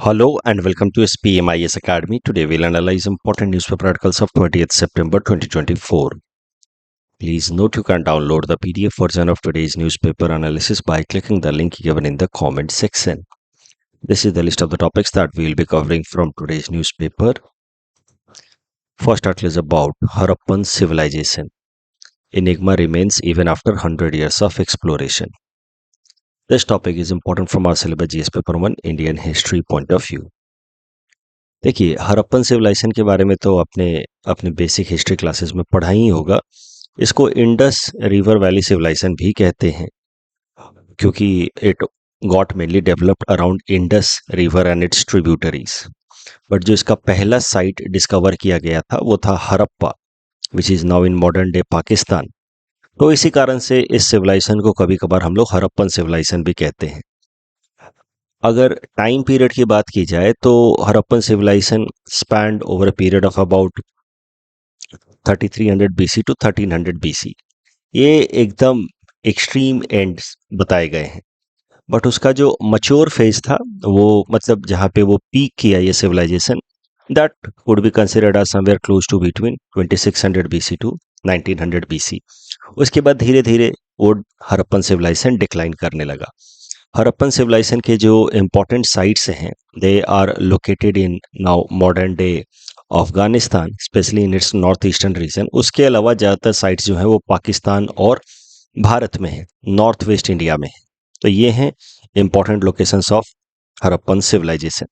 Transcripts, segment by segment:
Hello and welcome to SPMIS Academy. Today we'll analyze important newspaper articles of 20th September 2024. Please note you can download the PDF version of today's newspaper analysis by clicking the link given in the comment section. This is the list of the topics that we will be covering from today's newspaper. First article is about Harappan civilization. Enigma remains even after 100 years of exploration. This topic is important from our syllabus GS paper 1 Indian history point of view. देखिए Harappan civilisation के बारे में तो आपने अपने basic history classes में पढ़ा ही होगा। इसको इंडस रिवर वैली सिविलाइजेशन भी कहते हैं क्योंकि it got mainly developed around Indus river and it's tributaries. But जो इसका पहला साइट डिस्कवर किया गया था वो था Harappa, which is now in modern day Pakistan. तो इसी कारण से इस सिविलाइजेशन को कभी कभार हम लोग हड़प्पन सिविलाइजेशन भी कहते हैं। अगर टाइम पीरियड की बात की जाए तो Harappan civilisation spanned over a period of about 3300 BC to 1300 BC। ये एकदम एक्सट्रीम एंड्स बताए गए हैं। बट उसका जो मच्योर फेज था वो मतलब जहाँ पे वो पीक किया ये civilisation, that would be considered as somewhere close to between 2600 BC to 1900 BC। उसके बाद धीरे धीरे वो हड़प्पन सिविलाइजेशन डिक्लाइन करने लगा। हड़प्पन सिविलाइजेशन के जो इम्पोर्टेंट साइट्स हैं they are located in now modern day Afghanistan, especially in its north eastern region. उसके अलावा ज़्यादातर साइट्स जो हैं वो पाकिस्तान और भारत में है, नॉर्थ वेस्ट इंडिया में है। तो ये हैं important locations of Harappan civilisation.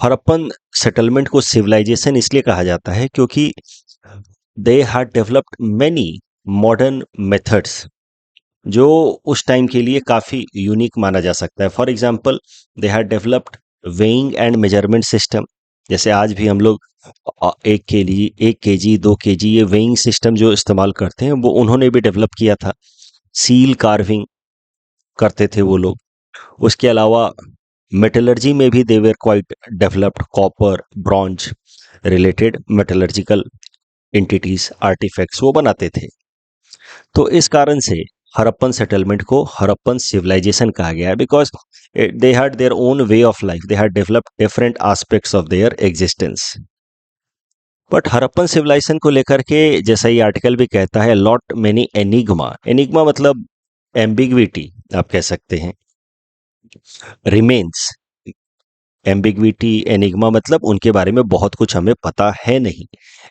Harappan settlement को सिविलाइजेशन इसलिए कहा जाता है क्योंकि they had developed many modern methods जो उस टाइम के लिए काफ़ी यूनिक माना जा सकता है। For example they had developed weighing and measurement system. जैसे आज भी हम लोग 1 kg 2 kg ये वेइंग सिस्टम जो इस्तेमाल करते हैं वो उन्होंने भी डेवलप किया था। सील कार्विंग करते थे वो लोग। उसके अलावा मेटलर्जी में भी they were quite developed, copper bronze related metallurgical entities artefacts वो बनाते थे। तो इस कारण से हड़प्पन सेटलमेंट को हड़प्पन सिविलाइजेशन कहा गया है because they had their own way of life, they had developed different aspects of their existence. But Harappan civilisation को लेकर के जैसा ये आर्टिकल भी कहता है, लॉट मेनी एनिग्मा। एनिग्मा मतलब एम्बिग्विटी आप कह सकते हैं। रिमेन्स, एम्बिग्विटी एनिग्मा मतलब उनके बारे में बहुत कुछ हमें पता है नहीं।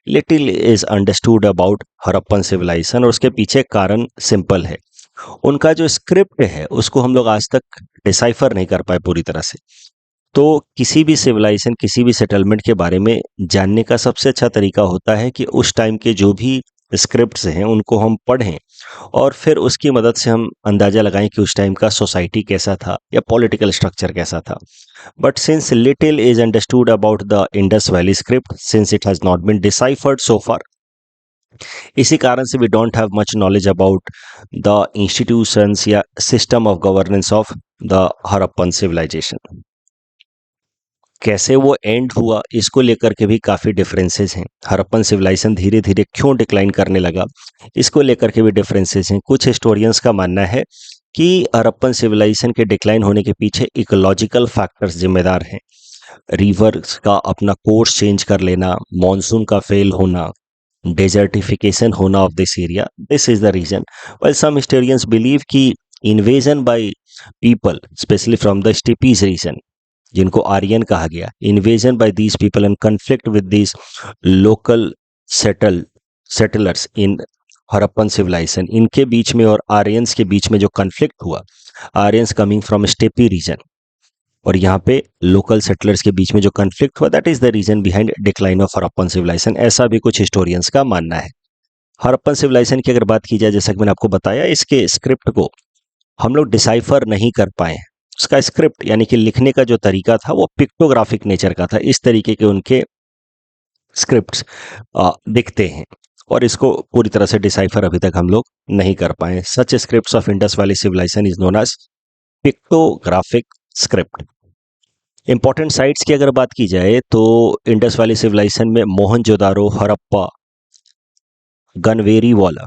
Little is understood about Harappan civilisation और उसके पीछे कारण सिंपल है। उनका जो स्क्रिप्ट है उसको हम लोग आज तक डिसाइफर नहीं कर पाए पूरी तरह से। तो किसी भी सिविलाइजेशन, किसी भी सेटलमेंट के बारे में जानने का सबसे अच्छा तरीका होता है कि उस टाइम के जो भी स्क्रिप्ट्स हैं उनको हम पढ़ें और फिर उसकी मदद से हम अंदाज़ा लगाएं कि उस टाइम का सोसाइटी कैसा था या पॉलिटिकल स्ट्रक्चर कैसा था। But since little is understood about the Indus valley script, since it has not been deciphered so far, इसी कारण से we don't have much knowledge about the institutions या system of governance of the Harappan civilization. कैसे वो and हुआ इसको लेकर के भी काफ़ी डिफरेंसेस हैं। हड़प्पन सिविलाइजेशन धीरे धीरे क्यों डिक्लाइन करने लगा इसको लेकर के भी डिफरेंसेस हैं। कुछ हिस्टोरियंस का मानना है कि हड़प्पन सिविलाइजेशन के डिक्लाइन होने के पीछे इकोलॉजिकल फैक्टर्स जिम्मेदार हैं। रिवर्स का अपना कोर्स चेंज कर लेना, मॉनसून का फेल होना, डेजर्टिफिकेशन होना of this area, this is the reason. Well some historians believe कि invasion by people specially from the steppes region, जिनको आर्यन कहा गया, invasion by these people and conflict with these local settlers in Harappan civilization, इनके बीच में और Aryans के बीच में जो कन्फ्लिक्ट हुआ, Aryans coming from steppe region और यहाँ पे लोकल सेटलर्स के बीच में जो कन्फ्लिक्ट हुआ, that is the reason behind decline of Harappan civilisation, ऐसा भी कुछ हिस्टोरियंस का मानना है। हड़प्पन सिविलाइजेशन की अगर बात की जाए, जैसा कि मैंने आपको बताया, इसके स्क्रिप्ट को हम लोग डिसाइफर नहीं कर पाए। उसका स्क्रिप्ट यानी कि लिखने का जो तरीका था वो पिक्टोग्राफिक नेचर का था। इस तरीके के उनके स्क्रिप्ट्स दिखते हैं और इसको पूरी तरह से डिसाइफर अभी तक हम लोग नहीं कर पाए। Such scripts of Indus valley civilization is known as pictographic script. Important sites की अगर बात की जाए तो इंडस वैली सिविलाइजेशन में Mohenjodaro, Harappa, Ganweriwala,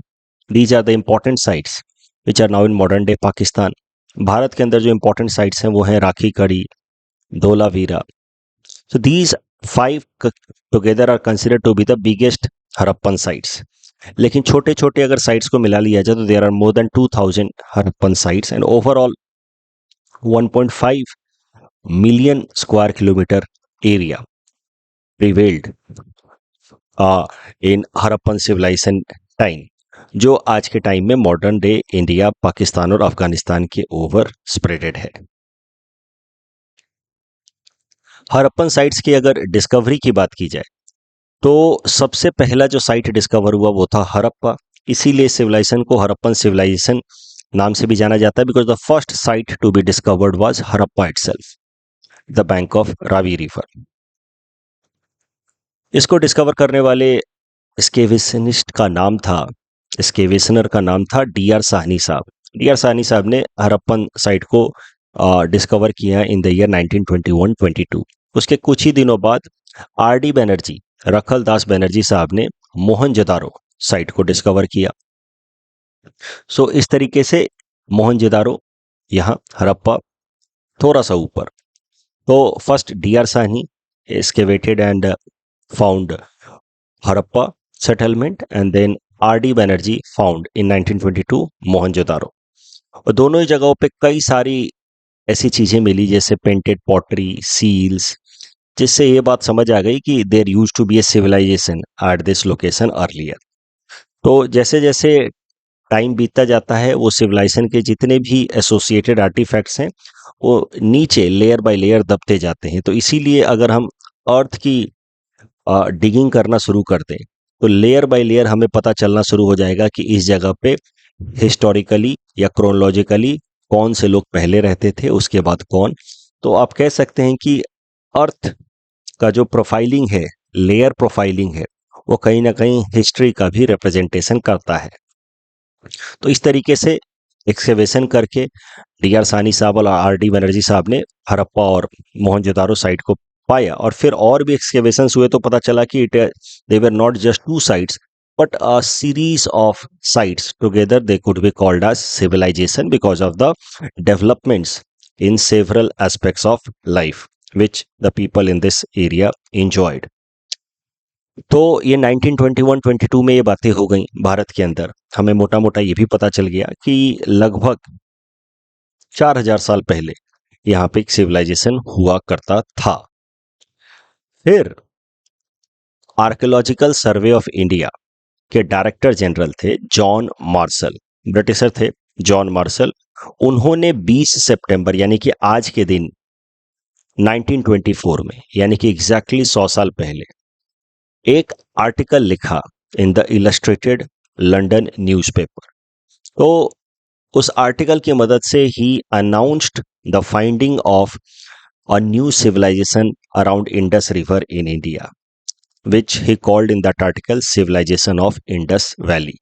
these are the important sites which are now in modern day Pakistan. भारत के अंदर जो इंपॉर्टेंट साइट्स हैं वो हैं राखी कड़ी, Dholavira. So these five together are considered to be the biggest Harappan sites. लेकिन छोटे छोटे अगर साइट्स को मिला लिया जाए तो there are more than 2000 Harappan sites and overall 1.5 million square kilometre area prevailed in Harappan civilisation time, जो आज के टाइम में मॉडर्न डे इंडिया, पाकिस्तान और अफगानिस्तान के ओवर स्प्रेडेड है. हरप्पन साइट्स की अगर डिस्कवरी की बात की जाए तो सबसे पहला जो साइट डिस्कवर हुआ वो था हरप्पा. इसीलिए सिविलाइजेशन को हरप्पन सिविलाइजेशन नाम से भी जाना जाता है, because the first site to be discovered was Harappa itself, the bank of Ravi river. इसको डिस्कवर करने वाले स्केविशनिस्ट का नाम था, स्केविशनर का नाम था डी आर साहनी साहब. डी आर साहनी साहब ने हरप्पन साइट को डिस्कवर किया इन द ईयर 1921-22. उसके कुछ ही दिनों बाद आर डी बनर्जी, रखल दास बनर्जी साहब ने मोहनजोदारो साइट को डिस्कवर किया. सो इस तरीके से मोहनजोदारो, यहाँ हरप्पा थोड़ा सा ऊपर. तो first D R Sahni excavated and found Harappa settlement and then R D Banerji found in 1922 Mohenjodaro. और दोनों ही जगहों पे कई सारी ऐसी चीजें मिली जैसे पेंटेड पॉटरी, सील्स, जिससे ये बात समझ आ गई कि there use to be a civilisation at this location earlier. तो जैसे जैसे टाइम बीतता जाता है वो सिविलाइजेशन के जितने भी एसोसिएटेड आर्टिफैक्ट्स हैं वो नीचे लेयर बाय लेयर दबते जाते हैं. तो इसीलिए अगर हम अर्थ की डिगिंग करना शुरू कर दें तो लेयर बाय लेयर हमें पता चलना शुरू हो जाएगा कि इस जगह पे हिस्टोरिकली या क्रोनोलॉजिकली कौन से लोग पहले रहते थे, उसके बाद कौन. तो आप कह सकते हैं कि अर्थ का जो प्रोफाइलिंग है, लेयर प्रोफाइलिंग है, वो कहीं ना कहीं हिस्ट्री का भी रिप्रेजेंटेशन करता है. तो इस तरीके से एक्सकेवेशन करके डी आर सानी साहब और आर डी बनर्जी साहब ने हरप्पा और मोहनजोदारो साइट को पाया. और फिर और भी एक्सकेवेशन हुए तो पता चला कि they were not just two sites but a series of sites together they could be called as civilization because of the developments in several aspects of life which the people in this area enjoyed. तो ये 1921-22 में ये बातें हो गई भारत के अंदर. हमें मोटा मोटा ये भी पता चल गया कि लगभग 4000 साल पहले यहाँ पे एक सिविलाइजेशन हुआ करता था. फिर आर्कियोलॉजिकल सर्वे ऑफ इंडिया के डायरेक्टर जनरल थे जॉन मार्शल, ब्रिटिशर थे जॉन मार्शल. उन्होंने 20 सितंबर यानी कि आज के दिन 1924 में, यानी कि एग्जैक्टली 100 साल पहले, एक आर्टिकल लिखा in the illustrated London newspaper. तो उस आर्टिकल की मदद से ही announced the finding of a new civilization around Indus river in India, which he called in that article civilization of Indus Valley.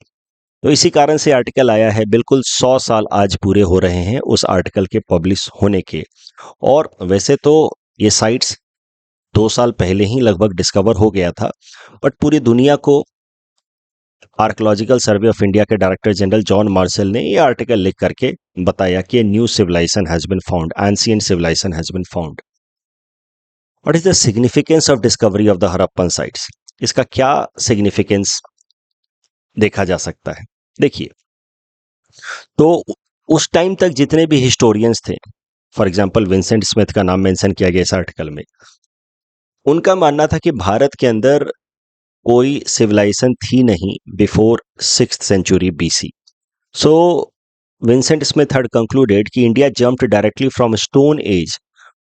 तो इसी कारण से आर्टिकल आया है. बिल्कुल 100 साल आज पूरे हो रहे हैं उस आर्टिकल के पब्लिश होने के. और वैसे तो ये साइट्स 2 साल पहले ही लगभग डिस्कवर हो गया था, बट पूरी दुनिया को आर्कियोलॉजिकल सर्वे ऑफ इंडिया के डायरेक्टर जनरल जॉन मार्शल ने ये आर्टिकल लिख करके बताया कि new civilisation has been found, ancient civilisation has been found. What is the significance of discovery of the Harappan sites? इसका क्या सिग्निफिकेंस देखा जा सकता है? देखिए, तो उस टाइम तक जितने भी हिस्टोरियंस थे, फॉर एग्जांपल विंसेंट स्मिथ का नाम मेंशन किया गया इस आर्टिकल में, उनका मानना था कि भारत के अंदर कोई सिविलाइजेशन थी नहीं before 6th century BC. So Vincent Smith had concluded कि India jumped directly from stone age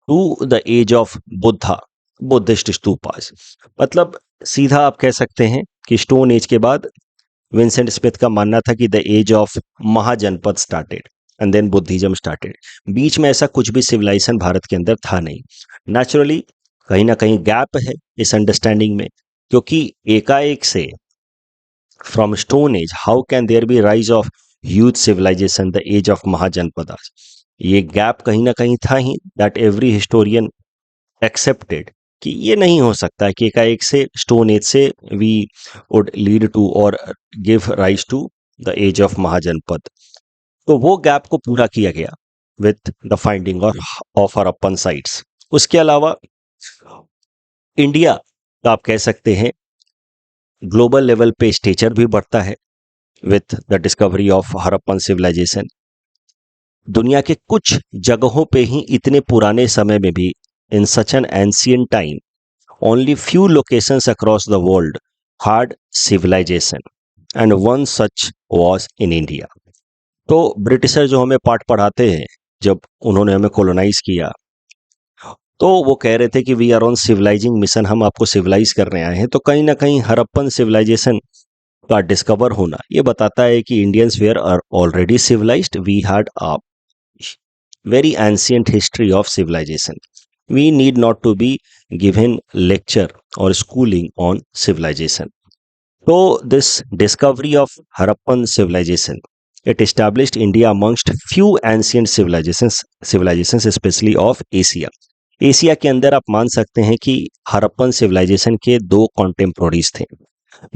to the age of Buddha, Buddhist stupas. मतलब सीधा आप कह सकते हैं कि स्टोन एज के बाद विंसेंट स्मिथ का मानना था कि the age of Mahajanapada started and then Buddhism started. बीच में ऐसा कुछ भी सिविलाइजेशन भारत के अंदर था नहीं. नेचुरली कहीं ना कहीं गैप है इस अंडरस्टैंडिंग में, क्योंकि एकाएक से from stone age how can there be rise of huge civilization the age of Mahajanapadas. ये गैप कहीं ना कहीं था ही. दैट एवरी हिस्टोरियन एक्सेप्टेड कि ये नहीं हो सकता है कि एकाएक से स्टोन एज से वी वुड लीड टू और give rise to the age of Mahajanapada. तो वो गैप को पूरा किया गया with the finding of Harappan sites. उसके अलावा इंडिया का आप कह सकते हैं ग्लोबल लेवल पे स्टेचर भी बढ़ता है with the discovery of Harappan civilisation. दुनिया के कुछ जगहों पे ही इतने पुराने समय में भी in such an ancient time only few locations across the world had civilization and one such was in India। तो ब्रिटिशर जो हमें पाठ पढ़ाते हैं, जब उन्होंने हमें कॉलोनाइज किया तो वो कह रहे थे कि we are on civilising mission, हम आपको सिविलाइज करने आए हैं। तो कहीं ना कहीं हड़प्पन सिविलाइजेशन का डिस्कवर होना ये बताता है कि Indians were are already civilised, we had a very ancient history of civilization. We need not to be given lecture or schooling on civilization. So this discovery of Harappan civilization, it established India amongst few ancient civilizations especially of Asia. Asia के अंदर आप मान सकते हैं कि Harappan civilisation के दो कॉन्टेम्पोररीज थे।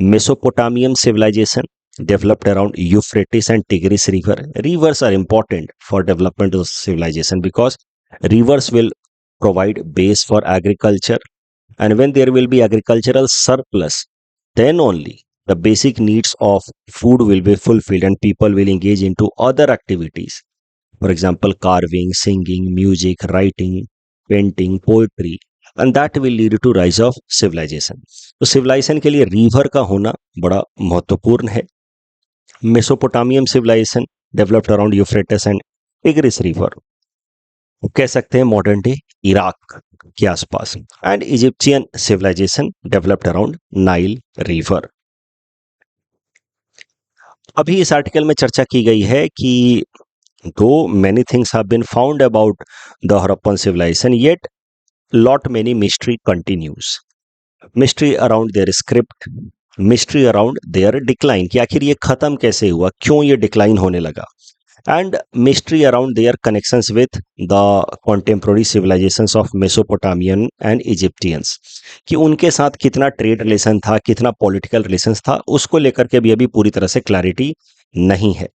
Mesopotamian civilization developed around Euphrates and Tigris river. Rivers are important for development of civilization because rivers will provide base for agriculture, and when there will be agricultural surplus, then only the basic needs of food will be fulfilled and people will engage into other activities. For example, carving, singing, music, writing, painting, poetry, and that will lead to rise of civilization. तो civilization के लिए river का होना बड़ा महत्वपूर्ण है। Mesopotamian civilisation developed around Euphrates and Tigris river, कह सकते हैं मॉडर्न डे इराक के आसपास। And Egyptian civilisation developed around Nile river. अभी इस आर्टिकल में चर्चा की गई है कि though many things have been found about the Harappan civilisation yet lot many mystery continues. Mystery around their script, mystery around their decline, कि आखिर ये खत्म कैसे हुआ, क्यों ये डिक्लाइन होने लगा, and mystery around their connections with the contemporary civilizations of Mesopotamian and Egyptians, कि उनके साथ कितना ट्रेड रिलेशन था, कितना पॉलिटिकल रिलेशंस था, उसको लेकर के भी अभी पूरी तरह से क्लैरिटी नहीं है।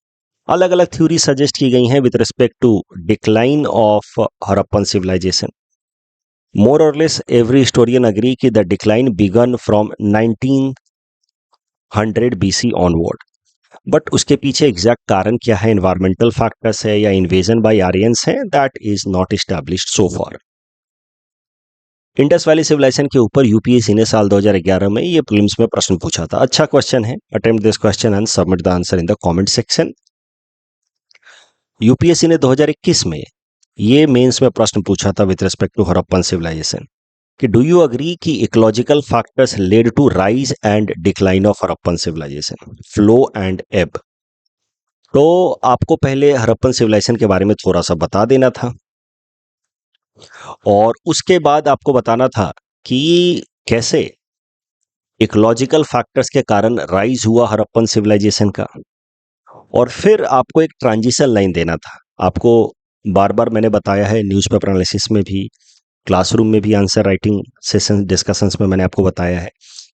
अलग अलग थ्योरी सजेस्ट की गई हैं with respect to decline of Harappan civilisation. More or less every historian agree कि the decline began from 1900 BC onward, but उसके पीछे एग्जैक्ट कारण क्या है, एनवायरमेंटल फैक्टर्स है या इन्वेजन बाय आर्यंस है, that is not established so far. Indus valley civilisation के ऊपर यूपीएससी ने साल 2011 में ये प्रीलिम्स में प्रश्न पूछा था। अच्छा क्वेश्चन है, attempt this question and submit the answer in the comment section. UPSC ने 2021 में ये मेंस में प्रश्न पूछा था with respect to Harappan civilisation कि डू यू अग्री कि ecological factors led to rise and decline of Harappan civilisation, flow and ebb. तो आपको पहले हड़प्पन सिविलाइजेशन के बारे में थोड़ा सा बता देना था और उसके बाद आपको बताना था कि कैसे इकोलॉजिकल फैक्टर्स के कारण राइज हुआ हड़प्पन सिविलाइजेशन का, और फिर आपको एक ट्रांजिशन लाइन देना था। आपको बार बार मैंने बताया है, न्यूज़पेपर एनालिसिस में भी, क्लासरूम में भी, आंसर राइटिंग सेशन डिस्कशंस में मैंने आपको बताया है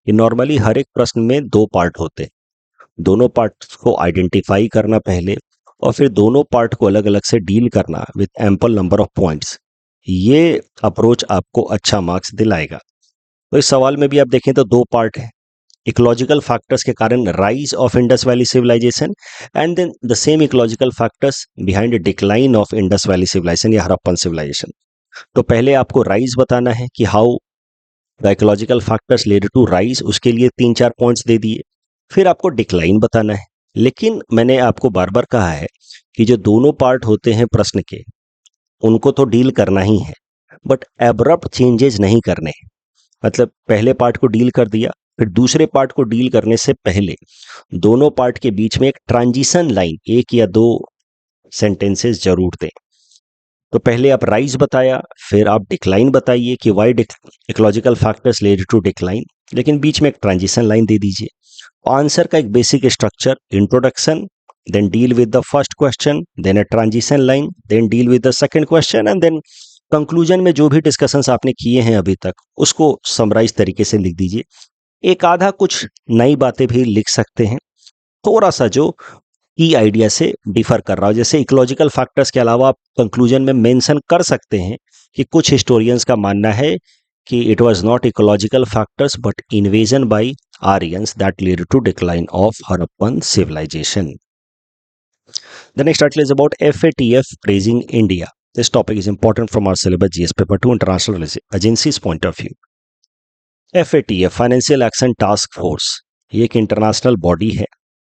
कि नॉर्मली हर एक प्रश्न में दो पार्ट होते हैं। दोनों पार्ट को आइडेंटिफाई करना पहले और फिर दोनों पार्ट को अलग अलग से डील करना with ample number of points, ये अप्रोच आपको अच्छा मार्क्स दिलाएगा। तो इस सवाल में भी आप देखें तो दो पार्ट है, इकोलॉजिकल फैक्टर्स के कारण rise of Indus valley civilisation and then the same ecological factors behind decline of Indus valley civilisation या हड़प्पन सिविलाइजेशन। तो पहले आपको राइज बताना है कि how the ecological factors led to rise, उसके लिए 3-4 पॉइंट्स दे दिए। फिर आपको डिक्लाइन बताना है, लेकिन मैंने आपको बार बार कहा है कि जो दोनों पार्ट होते हैं प्रश्न के, उनको तो डील करना ही है, बट एब्रप्ट चेंजेस नहीं करने हैं। मतलब पहले पार्ट को डील कर दिया, फिर दूसरे पार्ट को डील करने से पहले दोनों पार्ट के बीच में एक ट्रांजिशन लाइन, 1 या 2 सेंटेंसेस जरूर दें। तो पहले आप राइज बताया, फिर आप डिक्लाइन बताइए कि why ecological factors led to decline, लेकिन बीच में एक ट्रांजिशन लाइन दे दीजिए। आंसर का एक basic structure, introduction, then deal with the first question, then a transition line, then deal with the second question, and then conclusion में जो भी डिस्कशंस आपने किए हैं अभी तक उसको समराइज तरीके से लिख दीजिए। एक आधा कुछ नई बातें भी लिख सकते हैं, थोड़ा सा जो की आइडिया से डिफर कर रहा हो। जैसे इकोलॉजिकल फैक्टर्स के अलावा आप कंक्लूजन में मेंशन कर सकते हैं कि कुछ हिस्टोरियंस का मानना है कि it was not ecological factors but invasion by Aryans that lead to decline of Harappan civilisation. The next article is about FATF praising India. This topic is important from our syllabus GS paper 2 international agencies point of view. FATF financial action task force, ये एक international body है,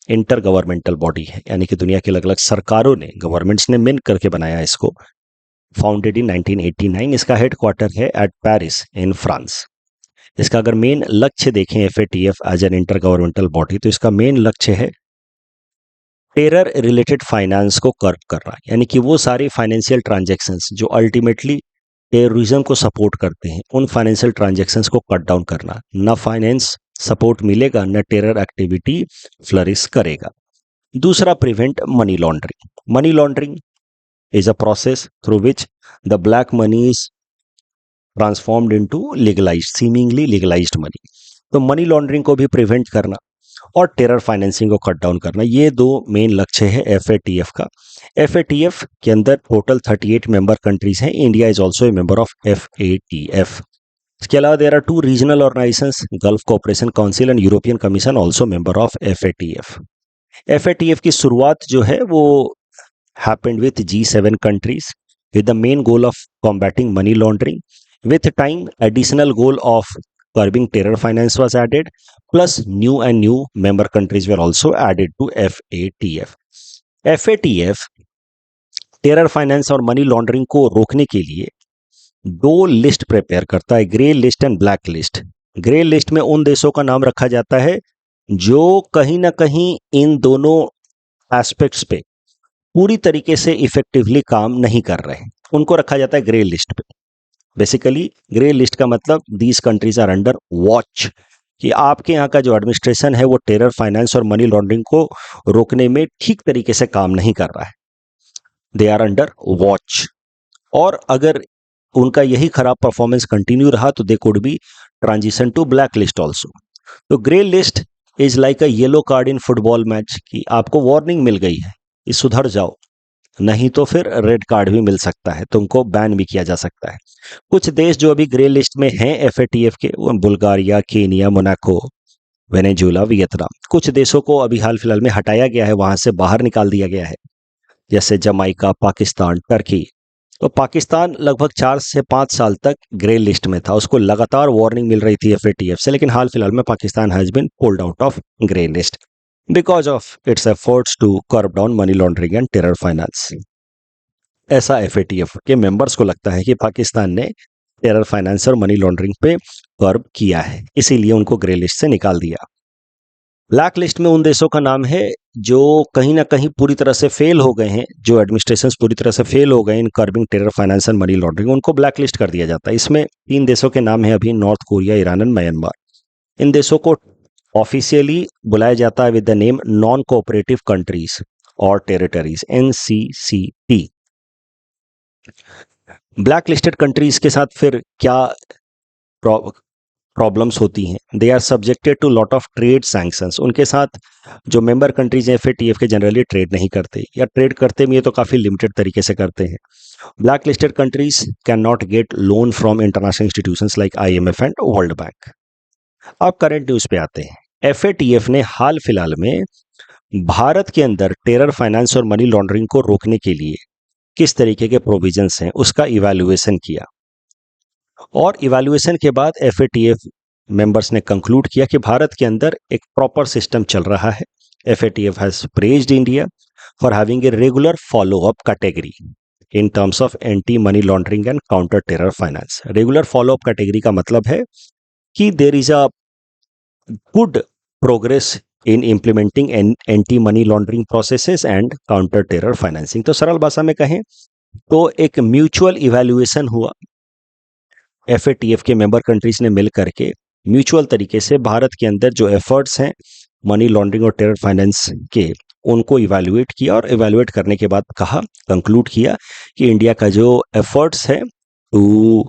inter governmental body है, यानी कि दुनिया की अलग अलग सरकारों ने, गवर्नमेंट्स ने मिल करके बनाया इसको. Founded in 1989. इसका हेडक्वार्टर है एट पेरिस इन फ्रांस. इसका अगर मेन लक्ष्य देखें FATF as an intergovernmental body, तो इसका मेन लक्ष्य है टेरर रिलेटेड फाइनेंस को कर्ब करना, यानी कि वो सारे फाइनेंशियल ट्रांजैक्शंस जो अल्टीमेटली टेररिज्म को सपोर्ट करते हैं, उन फाइनेंशियल ट्रांजैक्शंस को कट डाउन करना. न फाइनेंस सपोर्ट मिलेगा, न टेरर एक्टिविटी फ्लरिश करेगा. दूसरा, prevent money laundering. Money laundering is a process through which the black money is transformed into legalised, seemingly legalised money. तो मनी लॉन्ड्रिंग को भी प्रिवेंट करना और टेरर फाइनेंसिंग को कट डाउन करना, ये दो मेन लक्ष्य है FATF का. FATF के अंदर टोटल 38 मेंबर कंट्रीज हैं. India is also a member of FATF. इसके अलावा there are 2 regional organisations, Gulf Cooperation Council and European Commission, also member of FATF. FATF की शुरुआत जो है वो happened with G7 countries with the main goal of combating money laundering. With time, additional goal of curbing terror finance was added, plus new and new member countries were also added to FATF. FATF terror finance और money laundering को रोकने के लिए 2 list prepare करता है, grey list and black list. Grey list में उन देशों का नाम रखा जाता है जो कहीं ना कहीं इन दोनों एस्पेक्ट्स पे पूरी तरीके से इफेक्टिवली काम नहीं कर रहे हैं, उनको रखा जाता है ग्रे लिस्ट पे. बेसिकली ग्रे लिस्ट का मतलब these countries are under watch, कि आपके यहाँ का जो एडमिनिस्ट्रेशन है वो टेरर फाइनेंस और मनी लॉन्ड्रिंग को रोकने में ठीक तरीके से काम नहीं कर रहा है. They are under watch. और अगर उनका यही खराब परफॉर्मेंस कंटिन्यू रहा तो they could be transition to black list also. तो grey list is like a yellow card in football match, कि आपको वार्निंग मिल गई है, ये सुधर जाओ, नहीं तो फिर रेड कार्ड भी मिल सकता है, तुमको बैन भी किया जा सकता है. कुछ देश जो अभी ग्रे लिस्ट में हैं FATF के, वो Bulgaria, Kenya, Monaco, Venezuela, Vietnam. कुछ देशों को अभी हाल फिलहाल में हटाया गया है, वहां से बाहर निकाल दिया गया है, जैसे जमाइका, पाकिस्तान, टर्की. तो पाकिस्तान लगभग 4 से 5 साल तक ग्रे लिस्ट में था, उसको लगातार वार्निंग मिल रही थी FATF से, लेकिन हाल फिलहाल में Pakistan has been pulled out of grey list because of its efforts to curb down money laundering and terror finance. ऐसा FATF के मेंबर्स को लगता है कि पाकिस्तान ने टेरर फाइनेंस और मनी लॉन्ड्रिंग पे कर्ब किया है, इसीलिए उनको ग्रे लिस्ट से निकाल दिया. ब्लैक लिस्ट में उन देशों का नाम है जो कहीं ना कहीं पूरी तरह से फेल हो गए हैं, जो एडमिनिस्ट्रेशंस पूरी तरह से फेल हो गए in curbing terror finance and money laundering, उनको ब्लैक लिस्ट कर दिया जाता है. इसमें 3 देशों के नाम है अभी, North Korea, Iran and Myanmar. इन देशों को ऑफिशियली बुलाया जाता है with the name non cooperative countries और territories, NCCT. Black listed countries के साथ फिर क्या प्रॉब्लम्स होती हैं? They are subjected to lot of trade sanctions. उनके साथ जो मेंबर कंट्रीज हैं FATF के जनरली ट्रेड नहीं करते, या ट्रेड करते भी है तो काफ़ी लिमिटेड तरीके से करते हैं. Black listed countries can not gate loan from international institutions like IMF and world bank. अब करंट न्यूज़ पे आते हैं. FATF ने हाल फिलहाल में भारत के अंदर टेरर फाइनेंस और मनी लॉन्ड्रिंग को रोकने के लिए किस तरीके के प्रोविजंस हैं उसका इवैल्यूएशन किया, और इवैल्यूएशन के बाद FATF मेंबर्स ने कंक्लूड किया कि भारत के अंदर एक प्रॉपर सिस्टम चल रहा है. FATF has praised India for having a regular follow up category in terms of anti money laundering and counter terror finance. Regular follow up category का मतलब है कि there is a good progress in implementing anti money laundering processes and counter terror financing. तो सरल भाषा में कहें तो एक म्यूचुअल इवैल्यूएशन हुआ. FATF के मेंबर कंट्रीज ने मिल करके म्यूचुअल तरीके से भारत के अंदर जो एफर्ट्स हैं मनी लॉन्ड्रिंग और टेरर फाइनेंस के, उनको इवैल्यूएट किया, और इवैल्यूएट करने के बाद कहा, कंक्लूड किया कि इंडिया का जो एफर्ट्स है to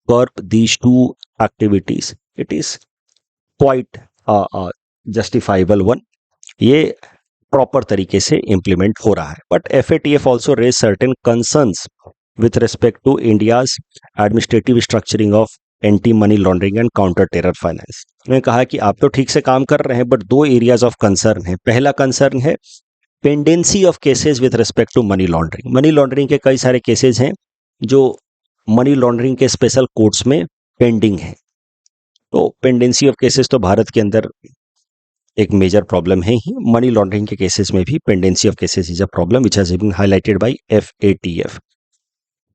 curb these 2 activities, it is quite justifiable one, ये प्रॉपर तरीके से इंप्लीमेंट हो रहा है. But FATF also raise certain concerns with respect to India's administrative structuring of anti money laundering and counter terror finance. उन्होंने कहा कि आप तो ठीक से काम कर रहे हैं, बट दो एरियाज ऑफ कंसर्न है। पहला कंसर्न है pendency of cases with respect to money laundering. Money laundering के कई सारे केसेस हैं जो मनी लॉन्ड्रिंग के स्पेशल कोर्ट्स में पेंडिंग है। तो पेंडेंसी ऑफ केसेस तो भारत के अंदर एक मेजर प्रॉब्लम है ही। मनी लॉन्ड्रिंग के केसेस में भी pendency of cases is a problem which has been highlighted by FATF।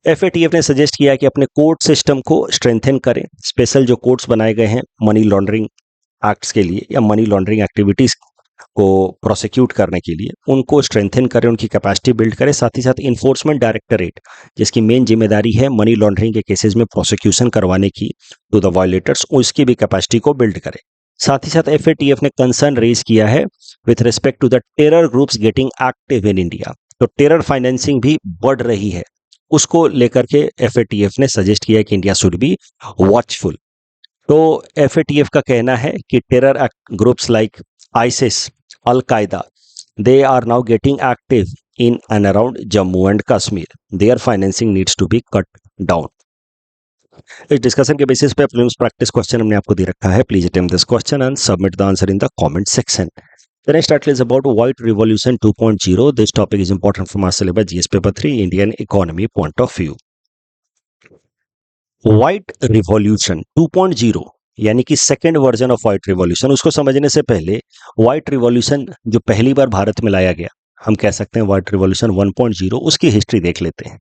FATF ने सजेस्ट किया कि अपने कोर्ट सिस्टम को स्ट्रेंथन करें। स्पेशल जो कोर्ट्स बनाए गए हैं मनी लॉन्ड्रिंग एक्ट्स के लिए या मनी लॉन्ड्रिंग एक्टिविटीज को प्रोसिक्यूट करने के लिए, उनको स्ट्रेंथन करें, उनकी कैपेसिटी बिल्ड करें। साथ ही साथ इन्फोर्समेंट डायरेक्टरेट, जिसकी मेन जिम्मेदारी है मनी लॉन्ड्रिंग के केसेस में प्रोसिक्यूशन करवाने की टू द वायलेटर्स, उसकी भी कैपेसिटी को बिल्ड करें। साथ ही साथ FATF ने कंसर्न रेज किया है with respect to the terror groups getting active in India. तो टेरर फाइनेंसिंग भी बढ़ रही है, उसको लेकर के FATF ने सजेस्ट किया कि इंडिया शुड बी वॉचफुल। तो FATF का कहना है कि terror groups like ISIS, Al-Qaeda, they are now getting active in and around Jammu and Kashmir. Their financing needs to be cut down. इस डिस्कशन के बेसिस पे प्रीलिम्स प्रैक्टिस क्वेश्चन हमने आपको दे रखा है। Please attempt this question and submit the answer in the comment section. The next article is about White Revolution 2.0. This topic is important from our syllabus GS paper 3 Indian economy point of view. White Revolution 2.0 यानी कि second version of white revolution, उसको समझने से पहले white revolution जो पहली बार भारत में लाया गया, हम कह सकते हैं व्हाइट रिवॉल्यूशन 1.0, उसकी हिस्ट्री देख लेते हैं।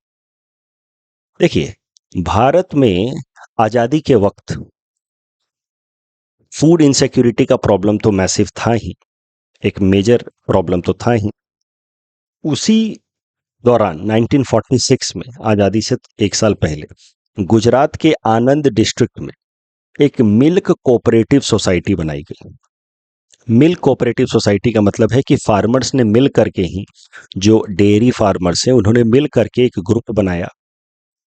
देखिए, भारत में आजादी के वक्त फूड इनसिक्योरिटी का प्रॉब्लम तो मैसिव था ही, एक मेजर प्रॉब्लम तो था ही। उसी दौरान 1946 में, आजादी से एक साल पहले, गुजरात के आनंद डिस्ट्रिक्ट में एक मिल्क कोऑपरेटिव सोसाइटी बनाई गई। मिल्क कोऑपरेटिव सोसाइटी का मतलब है कि फार्मर्स ने मिल करके ही, जो डेयरी फार्मर्स हैं उन्होंने मिल करके एक ग्रुप बनाया,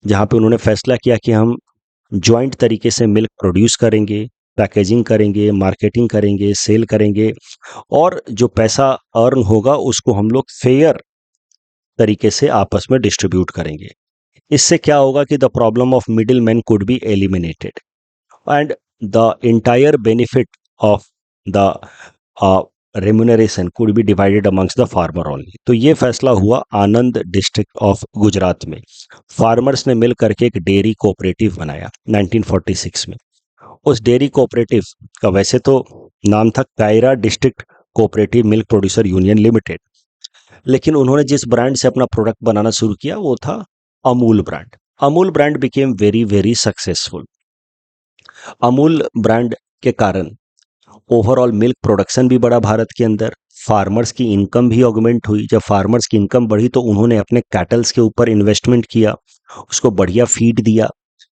जहां पे उन्होंने फैसला किया कि हम ज्वाइंट तरीके से मिल्क प्रोड्यूस करेंगे, पैकेजिंग करेंगे, मार्केटिंग करेंगे, सेल करेंगे, और जो पैसा अर्न होगा उसको हम लोग फेयर तरीके से आपस में डिस्ट्रीब्यूट करेंगे। इससे क्या होगा कि the problem of middle man could be eliminated and the entire benefit of the remuneration could be divided amongst the farmer only। तो ये फैसला हुआ आनंद डिस्ट्रिक्ट ऑफ गुजरात में। फार्मर्स ने मिल करके एक डेयरी कोऑपरेटिव बनाया 1946 में। उस डेयरी कोऑपरेटिव का वैसे तो नाम था Kaira District Cooperative Milk Producer Union Limited, लेकिन उन्होंने जिस ब्रांड से अपना प्रोडक्ट बनाना शुरू किया वो था Amul brand. Amul brand became very very successful. Amul brand के कारण ओवरऑल मिल्क प्रोडक्शन भी बढ़ा भारत के अंदर, फार्मर्स की इनकम भी ऑगमेंट हुई। जब फार्मर्स की इनकम बढ़ी तो उन्होंने अपने कैटल्स के ऊपर इन्वेस्टमेंट किया, उसको बढ़िया फीड दिया,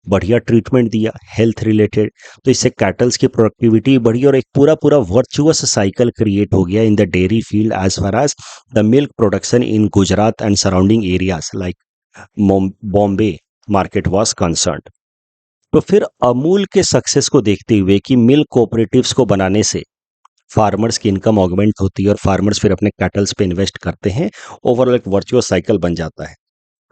बढ़िया ट्रीटमेंट दिया हेल्थ रिलेटेड, तो इससे कैटल्स की प्रोडक्टिविटी बढ़ी और एक पूरा पूरा वर्चुअस साइकिल क्रिएट हो गया in the dairy field as far as the milk production in Gujarat and surrounding areas like Bombay market was concerned. तो फिर अमूल के सक्सेस को देखते हुए कि मिल्क कोऑपरेटिव्स को बनाने से फार्मर्स की इनकम ऑगमेंट होती है और फार्मर्स फिर अपने कैटल्स पे इन्वेस्ट करते हैं, ओवरऑल एक वर्चुअस साइकिल बन जाता है।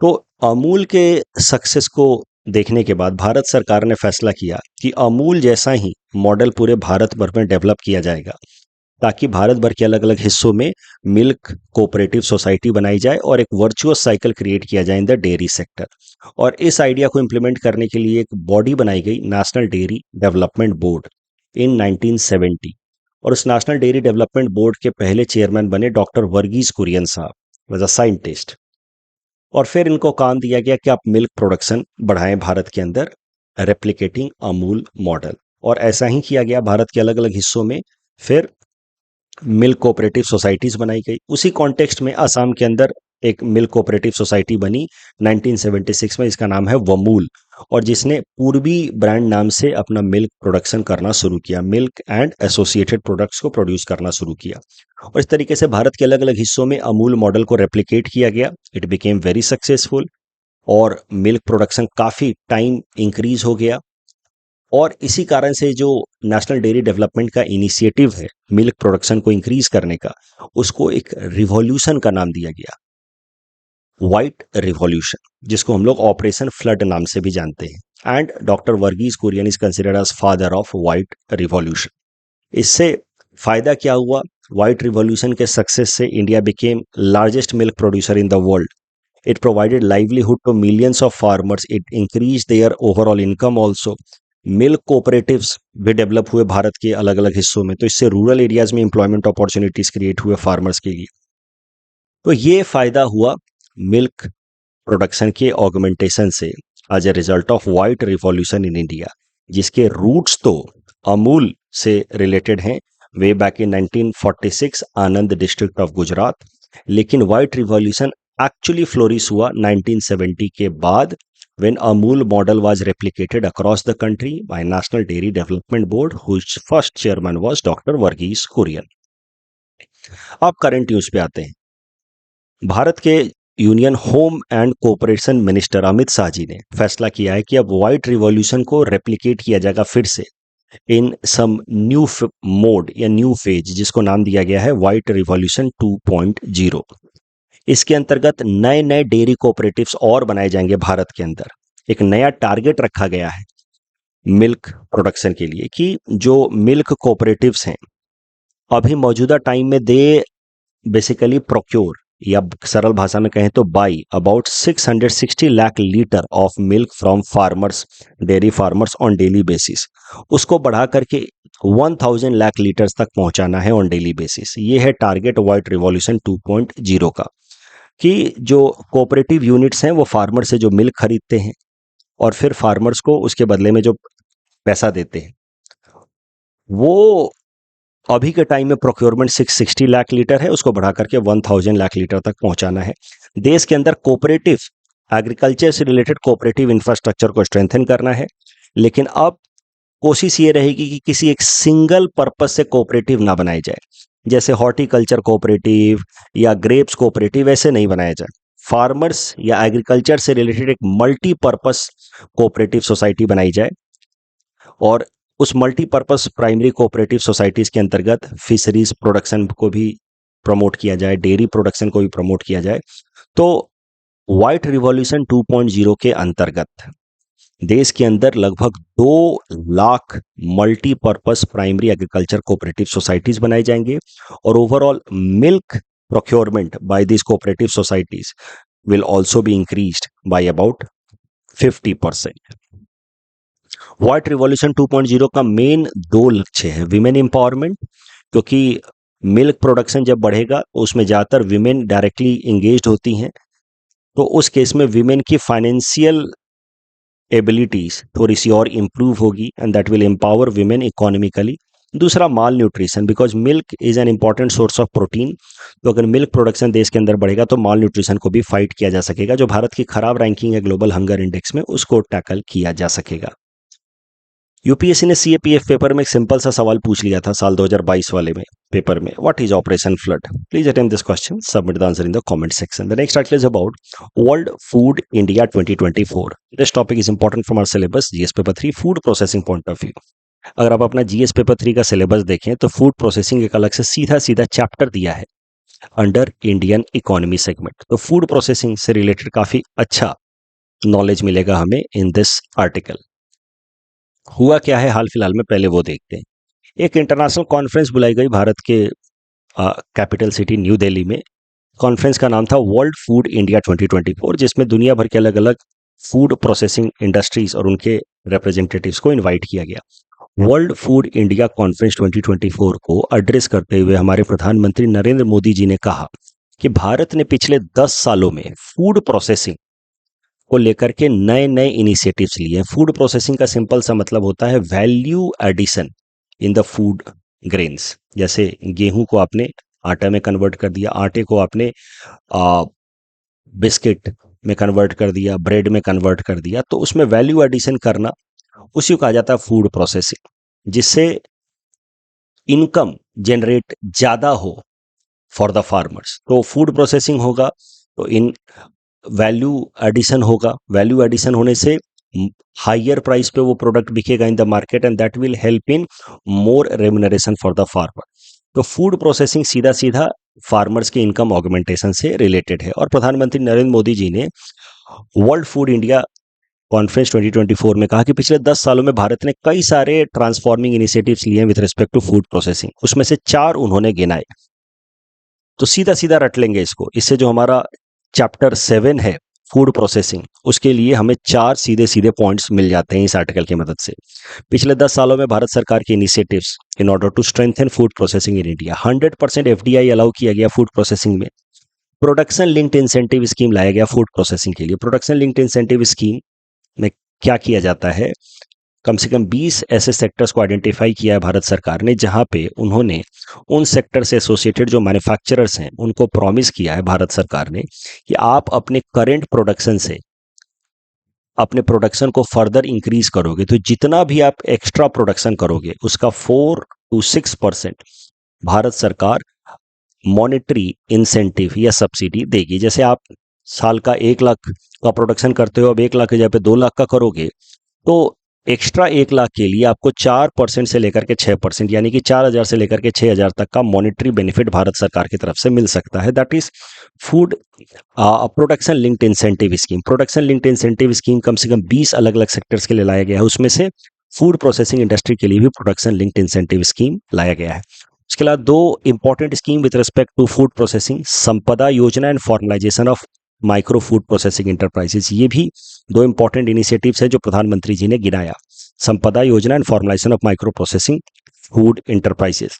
तो अमूल के सक्सेस को देखने के बाद भारत सरकार ने फैसला किया कि अमूल जैसा ही मॉडल पूरे भारत भर में डेवलप किया जाएगा, ताकि भारत भर के अलग अलग हिस्सों में मिल्क कोऑपरेटिव सोसाइटी बनाई जाए और एक वर्चुअस साइकिल क्रिएट किया जाए इन द डेयरी सेक्टर। और इस आइडिया को इम्प्लीमेंट करने के लिए एक बॉडी बनाई गई, नेशनल डेयरी डेवलपमेंट बोर्ड, इन 1970। और उस नेशनल डेयरी डेवलपमेंट बोर्ड के पहले चेयरमैन बने डॉक्टर वर्गीज कुरियन साहब एज अ साइंटिस्ट। और फिर इनको काम दिया गया कि आप मिल्क प्रोडक्शन बढ़ाएं भारत के अंदर, रेप्लिकेटिंग अमूल मॉडल। और ऐसा ही किया गया, भारत के अलग अलग हिस्सों में फिर मिल्क कोऑपरेटिव सोसाइटीज बनाई गई। उसी कॉन्टेक्स्ट में असम के अंदर एक मिल्क कोऑपरेटिव सोसाइटी बनी 1976 में, इसका नाम है वमूल, और जिसने पूर्वी ब्रांड नाम से अपना मिल्क प्रोडक्शन करना शुरू किया, मिल्क एंड एसोसिएटेड प्रोडक्ट्स को प्रोड्यूस करना शुरू किया। और इस तरीके से भारत के अलग अलग हिस्सों में अमूल मॉडल को रेप्लिकेट किया गया। इट बिकेम वेरी सक्सेसफुल और मिल्क प्रोडक्शन काफ़ी टाइम इंक्रीज हो गया। और इसी कारण से जो नेशनल डेयरी डेवलपमेंट का इनिशिएटिव है मिल्क प्रोडक्शन को इंक्रीज करने का, उसको एक रिवॉल्यूशन का नाम दिया गया। व्हाइट रिवॉल्यूशन, जिसको हम लोग ऑपरेशन फ्लड नाम से भी जानते हैं, and doctor Verghese Kurien is considered as father of white revolution. इससे फायदा क्या हुआ? व्हाइट रिवॉल्यूशन के सक्सेस से India became largest milk producer in the world. It provided livelihood to millions of farmers, it increase their overall income also. Milk cooperatives भी develop हुए भारत के अलग अलग हिस्सों में, तो इससे रूरल एरियाज में इंप्लॉयमेंट अपॉर्चुनिटीज क्रिएट हुए फार्मर्स के लिए। तो ये फायदा हुआ मिल्क प्रोडक्शन के ऑगमेंटेशन से as a result of white revolution in India, जिसके रूट्स तो अमूल से रिलेटेड हैं way back in 1946 Anand district of Gujarat. लेकिन व्हाइट रिवॉल्यूशन एक्चुअली फ्लोरिश हुआ 1970 के बाद, when Amul model was replicated across the country by National Dairy Development Board, whose first chairman was Dr. Varghese Kurian। अब current news पे आते हैं। भारत के union home and cooperation minister Amit Shah ji ने फैसला किया है कि अब व्हाइट रिवॉल्यूशन को रेप्लिकेट किया जाएगा फिर से इन सम न्यू मोड या न्यू फेज, जिसको नाम दिया गया है व्हाइट रिवॉल्यूशन 2.0। इसके अंतर्गत नए नए डेयरी कोऑपरेटिव्स और बनाए जाएंगे भारत के अंदर। एक नया टारगेट रखा गया है मिल्क प्रोडक्शन के लिए कि जो मिल्क कोऑपरेटिव्स हैं अभी मौजूदा टाइम में दे बेसिकली प्रोक्योर, या सरल भाषा में कहें तो by about 660 lakh litre of milk from farmers, dairy farmers on daily basis. उसको बढ़ा करके 1000 लाख लीटर्स तक पहुंचाना है ऑन डेली बेसिस। ये है टारगेट व्हाइट रिवॉल्यूशन 2.0 का, कि जो कोऑपरेटिव यूनिट्स हैं वो फार्मर से जो मिल्क खरीदते हैं और फिर फार्मर्स को उसके बदले में जो पैसा देते हैं, वो अभी के टाइम में प्रोक्योरमेंट 660 लाख लीटर है, उसको बढ़ा करके 1000 लाख लीटर तक पहुंचाना है। देश के अंदर कोऑपरेटिव एग्रीकल्चर से रिलेटेड कोऑपरेटिव इंफ्रास्ट्रक्चर को स्ट्रेंथन करना है। लेकिन अब कोशिश ये रहेगी कि किसी एक सिंगल पर्पस से कोऑपरेटिव ना बनाए जाए, जैसे हॉर्टिकल्चर कोऑपरेटिव या ग्रेप्स कोऑपरेटिव ऐसे नहीं बनाया जाए। फार्मर्स या एग्रीकल्चर से रिलेटेड एक मल्टीपर्पस कोऑपरेटिव सोसाइटी बनाई जाए और उस मल्टीपर्पस प्राइमरी कोऑपरेटिव सोसाइटीज के अंतर्गत फिशरीज प्रोडक्शन को भी प्रमोट किया जाए, डेयरी प्रोडक्शन को भी प्रमोट किया जाए। तो व्हाइट रिवॉल्यूशन 2.0 के अंतर्गत देश के अंदर लगभग 2 lakh multipurpose primary agriculture cooperative societies बनाए जाएंगे और overall milk procurement by this cooperative societies will also be increased by about 50%। White revolution 2.0 का मेन 2 लक्ष्य है विमेन एम्पावरमेंट, क्योंकि मिल्क प्रोडक्शन जब बढ़ेगा उसमें ज़्यादातर विमेन डायरेक्टली इंगेज्ड होती हैं, तो उस केस में विमेन की फाइनेंशियल एबिलिटीज थोड़ी सी और इम्प्रूव होगी and that will empower women economically. दूसरा malnutrition, because milk is an important source of protein. तो अगर मिल्क प्रोडक्शन देश के अंदर बढ़ेगा तो माल न्यूट्रिशन को भी फाइट किया जा सकेगा, जो भारत की खराब रैंकिंग है ग्लोबल हंगर इंडेक्स में, उसको टैकल किया जा सकेगा। यूपीएससी ने सीएपीएफ पेपर में एक सिंपल सा सवाल पूछ लिया था साल 2022 वाले में पेपर में, what is operation flood? Please attempt this question, submit the answer in the comment section. The next article is about world food India 2024। This topic is important from our syllabus GS paper 3 food processing point of view. अगर आप अपना GS paper 3 का syllabus देखें तो food processing एक अलग से सीधा सीधा चैप्टर दिया है अंडर इंडियन इकोनॉमी सेगमेंट। तो फूड प्रोसेसिंग से रिलेटेड काफी अच्छा नॉलेज मिलेगा हमें इन दिस आर्टिकल। हुआ क्या है हाल फिलहाल में, पहले वो देखते हैं। एक इंटरनेशनल कॉन्फ्रेंस बुलाई गई भारत के कैपिटल सिटी न्यू दिल्ली में। कॉन्फ्रेंस का नाम था वर्ल्ड फूड इंडिया 2024, जिसमें दुनिया भर के अलग अलग फूड प्रोसेसिंग इंडस्ट्रीज और उनके रिप्रेजेंटेटिव्स को इनवाइट किया गया। वर्ल्ड फूड इंडिया कॉन्फ्रेंस 2024 को एड्रेस करते हुए हमारे प्रधानमंत्री नरेंद्र मोदी जी ने कहा कि भारत ने पिछले 10 सालों में फूड प्रोसेसिंग को लेकर के नए नए इनिशिएटिव्स लिए हैं। फूड प्रोसेसिंग का सिंपल सा मतलब होता है value addition in the food grains. जैसे गेहूं को आपने आटा में कन्वर्ट कर दिया, आटे को आपने बिस्किट में कन्वर्ट कर दिया, ब्रेड में कन्वर्ट कर दिया, तो उसमें वैल्यू एडिशन करना उसी को कहा जाता है फूड प्रोसेसिंग, जिससे इनकम जनरेट ज़्यादा हो फॉर द फार्मर्स। तो फूड प्रोसेसिंग होगा तो इन वैल्यू एडिशन होगा, वैल्यू एडिशन होने से हायर प्राइस पे वो प्रोडक्ट बिकेगा in the market and that will help in more remuneration for the farmer. तो फूड प्रोसेसिंग सीधा सीधा फार्मर्स के इनकम ऑगमेंटेशन से रिलेटेड है। और प्रधानमंत्री नरेंद्र मोदी जी ने वर्ल्ड फूड इंडिया कॉन्फ्रेंस 2024 में कहा कि पिछले 10 सालों में भारत ने कई सारे ट्रांसफॉर्मिंग इनिशिएटिव्स लिए हैं with respect to food processing. उसमें से 4 उन्होंने गिनाए। तो सीधा सीधा रट लेंगे इसको। इससे जो हमारा चैप्टर 7 है फूड प्रोसेसिंग, उसके लिए हमें 4 सीधे सीधे पॉइंट्स मिल जाते हैं इस आर्टिकल की मदद से। पिछले 10 सालों में भारत सरकार के initiatives in order to strengthen food processing in India, 100% FDI allow किया गया फूड प्रोसेसिंग में। प्रोडक्शन लिंक्ड इंसेंटिव स्कीम लाया गया फूड प्रोसेसिंग के लिए। प्रोडक्शन लिंक्ड इंसेंटिव स्कीम में क्या किया जाता है, कम से कम 20 ऐसे सेक्टर्स को आइडेंटिफाई किया है भारत सरकार ने, जहां पे उन्होंने उन सेक्टर से एसोसिएटेड जो मैन्युफैक्चरर्स हैं उनको प्रॉमिस किया है भारत सरकार ने कि आप अपने करंट प्रोडक्शन से अपने प्रोडक्शन को फर्दर इंक्रीज करोगे तो जितना भी आप एक्स्ट्रा प्रोडक्शन करोगे उसका 4 to 6% भारत सरकार मॉनेटरी इंसेंटिव या सब्सिडी देगी। जैसे आप साल का 1 लाख का प्रोडक्शन करते हो, अब 1 लाख की जगह पे 2 लाख का करोगे, तो एक्स्ट्रा 1 लाख के लिए आपको 4% से लेकर के 6%, यानी कि 4,000 से लेकर के 6,000 तक का मॉनेटरी बेनिफिट भारत सरकार की तरफ से मिल सकता है। That is food production linked incentive scheme. Production linked incentive scheme कम से कम 20 अलग अलग सेक्टर्स के लिए लाया गया है। उसमें से फूड प्रोसेसिंग इंडस्ट्री के लिए भी प्रोडक्शन लिंक्ड इंसेंटिव स्कीम लाया गया है। उसके अलावा 2 important scheme with respect to food processing, Sampada Yojana and formalisation of micro food processing enterprises. ये भी 2 इंपॉर्टेंट इनिशिएटिव्स है जो प्रधानमंत्री जी ने गिनाया, संपदा Yojana and formalisation of micro processing food enterprises.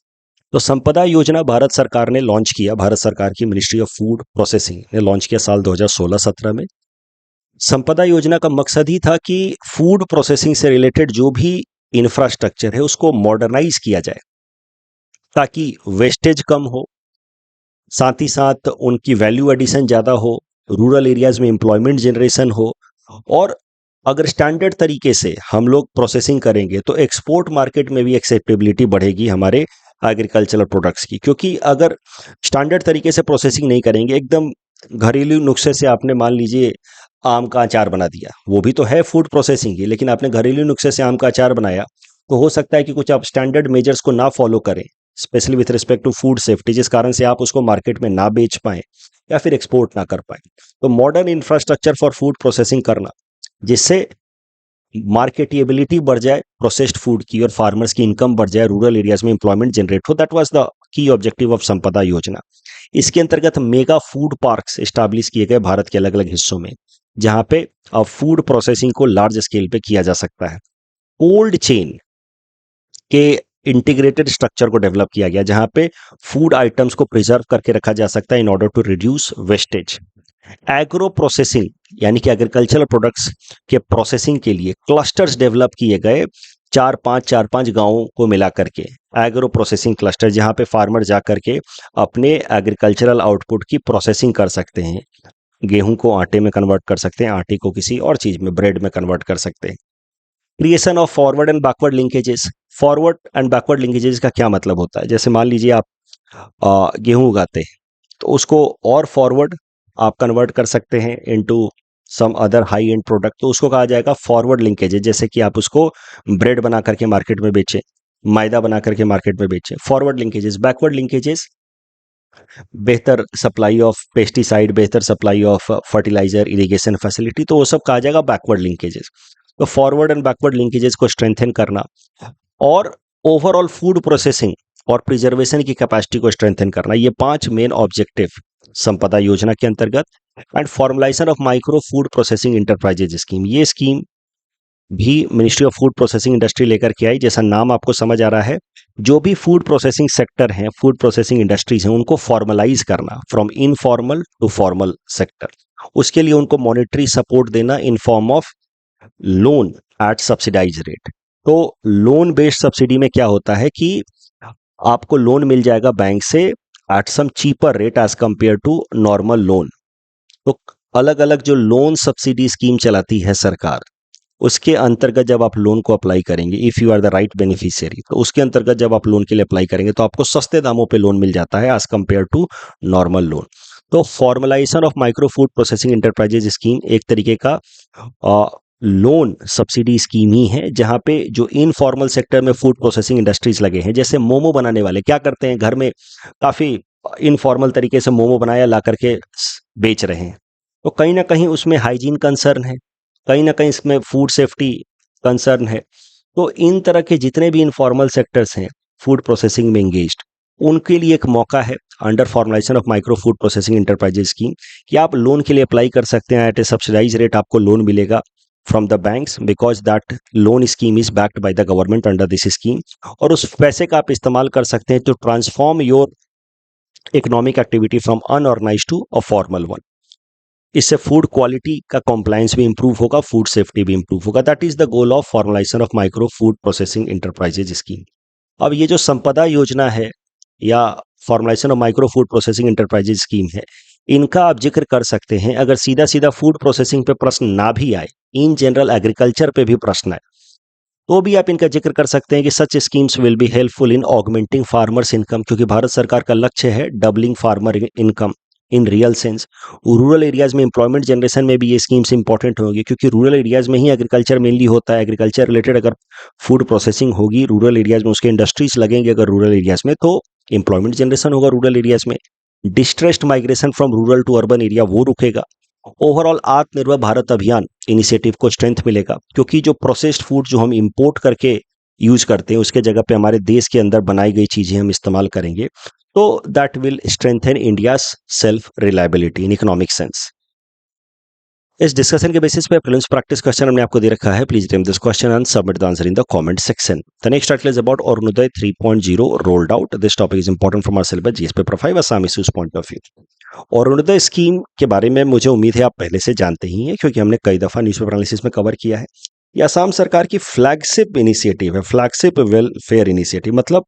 तो संपदा योजना भारत सरकार ने लॉन्च किया, भारत सरकार की मिनिस्ट्री ऑफ फूड प्रोसेसिंग ने लॉन्च किया साल 2016-17 में। संपदा योजना का मकसद ही था कि फूड प्रोसेसिंग से रिलेटेड जो भी इंफ्रास्ट्रक्चर है उसको मॉडर्नाइज किया जाए ताकि वेस्टेज कम हो, साथ ही साथ उनकी वैल्यू एडिशन ज़्यादा हो, रूरल एरियाज में एम्प्लॉयमेंट जनरेशन हो, और अगर स्टैंडर्ड तरीके से हम लोग प्रोसेसिंग करेंगे तो एक्सपोर्ट मार्केट में भी एक्सेप्टेबिलिटी बढ़ेगी हमारे एग्रीकल्चरल प्रोडक्ट्स की। क्योंकि अगर स्टैंडर्ड तरीके से प्रोसेसिंग नहीं करेंगे, एकदम घरेलू नुस्खे से आपने मान लीजिए आम का अचार बना दिया, वो भी तो है फूड प्रोसेसिंग ही, लेकिन आपने घरेलू नुस्खे से आम का अचार बनाया, तो हो सकता है कि कुछ आप स्टैंडर्ड मेजर्स को ना फॉलो करें, specially with respect to food safety, जिस कारण से आप उसको मार्केट में ना बेच पाएं या फिर एक्सपोर्ट ना कर पाए। तो modern infrastructure for food processing करना, जिससे मार्केटेबिलिटी बढ़ जाए प्रोसेस्ड फूड की और फार्मर्स की इनकम बढ़ जाए, रूरल एरियाज में एम्प्लॉयमेंट जनरेट हो, that was the key objective of संपदा योजना। इसके अंतर्गत मेगा फूड पार्क्स एस्टैब्लिश किए गए भारत के अलग अलग हिस्सों में, जहां पे अब फूड प्रोसेसिंग को लार्ज स्केल पे किया जा सकता है। कोल्ड चेन के इंटीग्रेटेड स्ट्रक्चर को डेवलप किया गया, जहां पे फूड आइटम्स को प्रिजर्व करके रखा जा सकता है in order to reduce wastage. Agro processing यानी कि एग्रीकल्चरल प्रोडक्ट्स के प्रोसेसिंग के लिए क्लस्टर्स डेवलप किए गए, 4-5 गांवों को मिला करके एग्रो प्रोसेसिंग क्लस्टर, जहां पे फार्मर जा करके अपने एग्रीकल्चरल आउटपुट की प्रोसेसिंग कर सकते हैं। गेहूं को आटे में कन्वर्ट कर सकते हैं, आटे को किसी और चीज में, ब्रेड में कन्वर्ट कर सकते हैं। Creation of forward and backward linkages. Forward and backward linkages का क्या मतलब होता है? जैसे मान लीजिए आप गेहूं उगाते हैं, तो उसको और फॉरवर्ड आप कन्वर्ट कर सकते हैं into some other high end product, तो उसको कहा जाएगा फॉरवर्ड लिंकेजेस। जैसे कि आप उसको ब्रेड बना करके मार्केट में बेचें, मैदा बना करके मार्केट में बेचें, फॉरवर्ड लिंकेजेस। बैकवर्ड लिंकेजेस, बेहतर सप्लाई ऑफ पेस्टिसाइड, बेहतर supply of fertiliser, irrigation facility, तो वो सब कहा जाएगा बैकवर्ड लिंकेजेस। तो फॉरवर्ड एंड बैकवर्ड लिंकेजेस को स्ट्रेंथन करना और ओवरऑल फूड प्रोसेसिंग और प्रिजर्वेशन की कैपेसिटी को स्ट्रेंथन करना, ये 5 मेन ऑब्जेक्टिव संपदा योजना के अंतर्गत। And formalisation of micro food processing enterprises scheme, ये स्कीम भी ministry of food processing industry लेकर के आई। जैसा नाम आपको समझ आ रहा है, जो भी फूड प्रोसेसिंग सेक्टर हैं, फूड प्रोसेसिंग इंडस्ट्रीज हैं, उनको फॉर्मलाइज करना, from informal to formal sector. उसके लिए उनको मॉनेटरी सपोर्ट देना in form of loan at subsidise rate. तो लोन बेस्ड सब्सिडी में क्या होता है कि आपको लोन मिल जाएगा बैंक से at some cheaper rate as compare to normal loan. तो अलग अलग जो लोन सब्सिडी स्कीम चलाती है सरकार, उसके अंतर्गत जब आप लोन को अप्लाई करेंगे, if you are the right beneficiary, तो उसके अंतर्गत जब आप लोन के लिए अप्लाई करेंगे तो आपको सस्ते दामों पे लोन मिल जाता है as compare to normal loan. तो formalisation of micro food processing enterprises scheme एक तरीके का लोन सब्सिडी स्कीम ही है, जहाँ पे जो इनफॉर्मल सेक्टर में फूड प्रोसेसिंग इंडस्ट्रीज लगे हैं, जैसे मोमो बनाने वाले क्या करते हैं, घर में काफ़ी इनफॉर्मल तरीके से मोमो बनाया ला करके बेच रहे हैं। तो कहीं ना कहीं उसमें हाइजीन कंसर्न है, कहीं ना कहीं इसमें फूड सेफ्टी कंसर्न है। तो इन तरह के जितने भी इनफॉर्मल सेक्टर्स हैं फूड प्रोसेसिंग में एंगेज्ड, उनके लिए एक मौका है under formulation of micro food processing enterprises scheme कि आप लोन के लिए अप्लाई कर सकते हैं। एट ए सब्सिडाइज रेट आपको लोन मिलेगा from the banks, because that loan scheme is backed by the government under this scheme. और उस पैसे का आप इस्तेमाल कर सकते हैं to transform your economic activity from unorganised to a formal one. इससे फूड क्वालिटी का कॉम्प्लायंस भी इंप्रूव होगा, फूड सेफ्टी भी इंप्रूव होगा। That is the goal of formulation of micro food processing enterprises scheme. अब ये जो संपदा योजना है या formulation of micro food processing enterprises scheme है, इनका आप जिक्र कर सकते हैं अगर सीधा सीधा फूड प्रोसेसिंग पे प्रश्न ना भी आए, इन जनरल एग्रीकल्चर पे भी प्रश्न आए, तो भी आप इनका जिक्र कर सकते हैं कि सच schemes will be helpful in augmenting farmers income, क्योंकि भारत सरकार का लक्ष्य है doubling farmer income in real sense. Rural areas में एम्प्लॉयमेंट जनरेशन में भी ये स्कीम्स इंपॉर्टेंट होगी, क्योंकि रूरल एरियाज में ही एग्रीकल्चर मेनली होता है। एग्रीकल्चर रिलेटेड अगर फूड प्रोसेसिंग होगी रूरल एरियाज में, उसके इंडस्ट्रीज लगेंगे अगर रूरल एरियाज में, तो एम्प्लॉयमेंट जनरेशन होगा रूरल एरियाज में। Distressed migration from rural to urban area वो रुकेगा। ओवरऑल आत्मनिर्भर भारत अभियान इनिशिएटिव को स्ट्रेंथ मिलेगा, क्योंकि जो प्रोसेस्ड फूड जो हम इंपोर्ट करके यूज करते हैं उसके जगह पे हमारे देश के अंदर बनाई गई चीजें हम इस्तेमाल करेंगे, तो that will strengthen India self reliability in economic sense. इस डिस्कशन के बेसिस पे प्रीलिम्स प्रैक्टिस क्वेश्चन हमने आपको दे रखा है। Please remember this question and submit the answer in the comment section. The next article is about Arunodaya 3.0 rolled out. This topic is important from our syllabus GS paper 5 Assam issues point of view. Arunodaya scheme के बारे में मुझे उम्मीद है आप पहले से जानते ही हैं, क्योंकि हमने कई दफा न्यूज़पेपर एनालिसिस में कवर किया है। ये असम सरकार की फ्लैगशिप इनिशिएटिव है, फ्लैगशिप वेलफेयर इनिशिएटिव। मतलब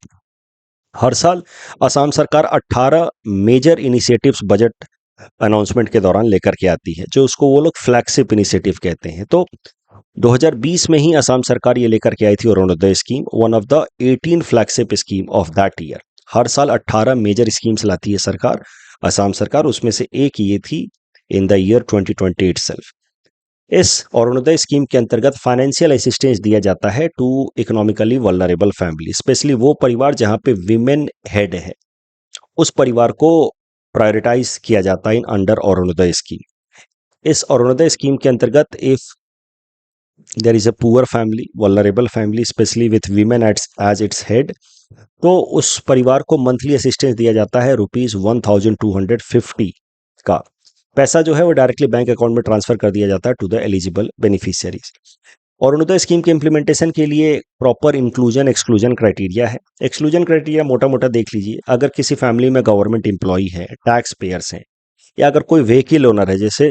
हर साल असम सरकार 18 मेजर इनिशिएटिव्स बजट अनाउंसमेंट के दौरान लेकर के आती है, जो उसको वो लोग फ्लैगशिप इनिशिएटिव कहते हैं। तो 2020 में ही असम सरकार ये लेकर के आई थी Arunodaya scheme, one of the 18 flagship scheme of that year. हर साल 18 मेजर स्कीम्स लाती है सरकार, असम सरकार, उसमें से एक ये थी इन द ईयर 2020 इटसेल्फ। इस अरुणोदय स्कीम के अंतर्गत फाइनेंशियल असिस्टेंस दिया जाता है to economically vulnerable family, specially वो परिवार जहां पे विमेन हेड है, उस परिवार को प्रायोरिटाइज किया जाता है इन अंडर अरुणोदय स्कीम। इस अरुणोदय स्कीम के अंतर्गत if there is a poor family, vulnerable family, specially with women as its head, तो उस परिवार को मंथली असिस्टेंस दिया जाता है ₹1250 का। पैसा जो है वो डायरेक्टली बैंक अकाउंट में ट्रांसफर कर दिया जाता है टू द एलिजिबल बेनिफिशियरीज। और अरुणोदय स्कीम के इम्प्लीमेंटेशन के लिए प्रॉपर इंक्लूजन एक्सक्लूजन क्राइटेरिया है। एक्सक्लूजन क्राइटेरिया मोटा मोटा देख लीजिए, अगर किसी फैमिली में गवर्नमेंट एम्प्लॉय है, टैक्स पेयर्स हैं, या अगर कोई व्हीकल ओनर है जैसे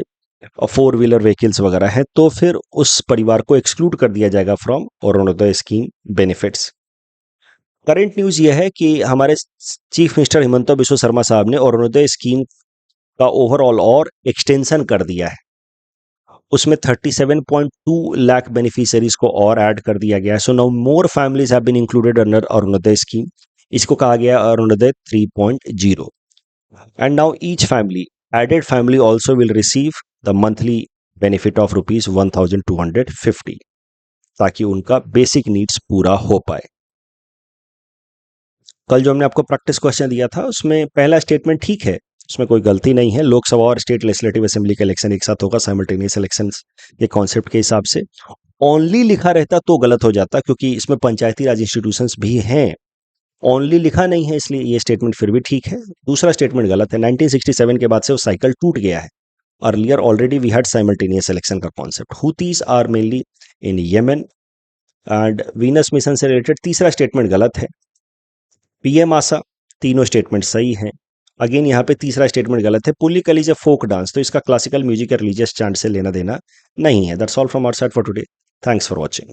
4 व्हीलर व्हीकल्स वगैरह है, तो फिर उस परिवार को एक्सक्लूड कर दिया जाएगा from Arunodaya scheme benefits. Current news ये है कि हमारे चीफ मिनिस्टर हिमंता बिस्वा शर्मा साहब ने अरुणोदय स्कीम का ओवरऑल और एक्सटेंशन कर दिया है। उसमें 37.2 लाख बेनिफिशियरीज को और ऐड कर दिया गया है। So now more families have been included under Arunodaya scheme. इसको कहा गया है Arunodaya 3.0। And now each family, added family also will receive the monthly benefit of ₹1250, ताकि उनका बेसिक नीड्स पूरा हो पाए। कल जो हमने आपको प्रैक्टिस क्वेश्चन दिया था उसमें पहला स्टेटमेंट ठीक है, उसमें कोई गलती नहीं है। लोकसभा और स्टेट लेजिस्लेटिव असेंबली का इलेक्शन एक साथ होगा, साइमल्टेनियस इलेक्शंस के कॉन्सेप्ट के हिसाब से। ओनली लिखा रहता तो गलत हो जाता, क्योंकि इसमें पंचायती राज इंस्टीट्यूशंस भी हैं। ओनली लिखा नहीं है, इसलिए ये स्टेटमेंट फिर भी ठीक है। दूसरा स्टेटमेंट गलत है। 1967 के बाद से वो साइकिल टूट गया है। Earlier already we had simultaneous election का concept. Houthis are mainly in Yemen and Venus mission से रिलेटेड तीसरा स्टेटमेंट गलत है। पीएम आशा, तीनों स्टेटमेंट सही हैं। अगेन यहाँ पे तीसरा स्टेटमेंट गलत है। पुलिकल इज अ फोक डांस, तो इसका क्लासिकल म्यूजिक या रिलीजियस चांट से लेना देना नहीं है। That's all from our side for today. Thanks for watching.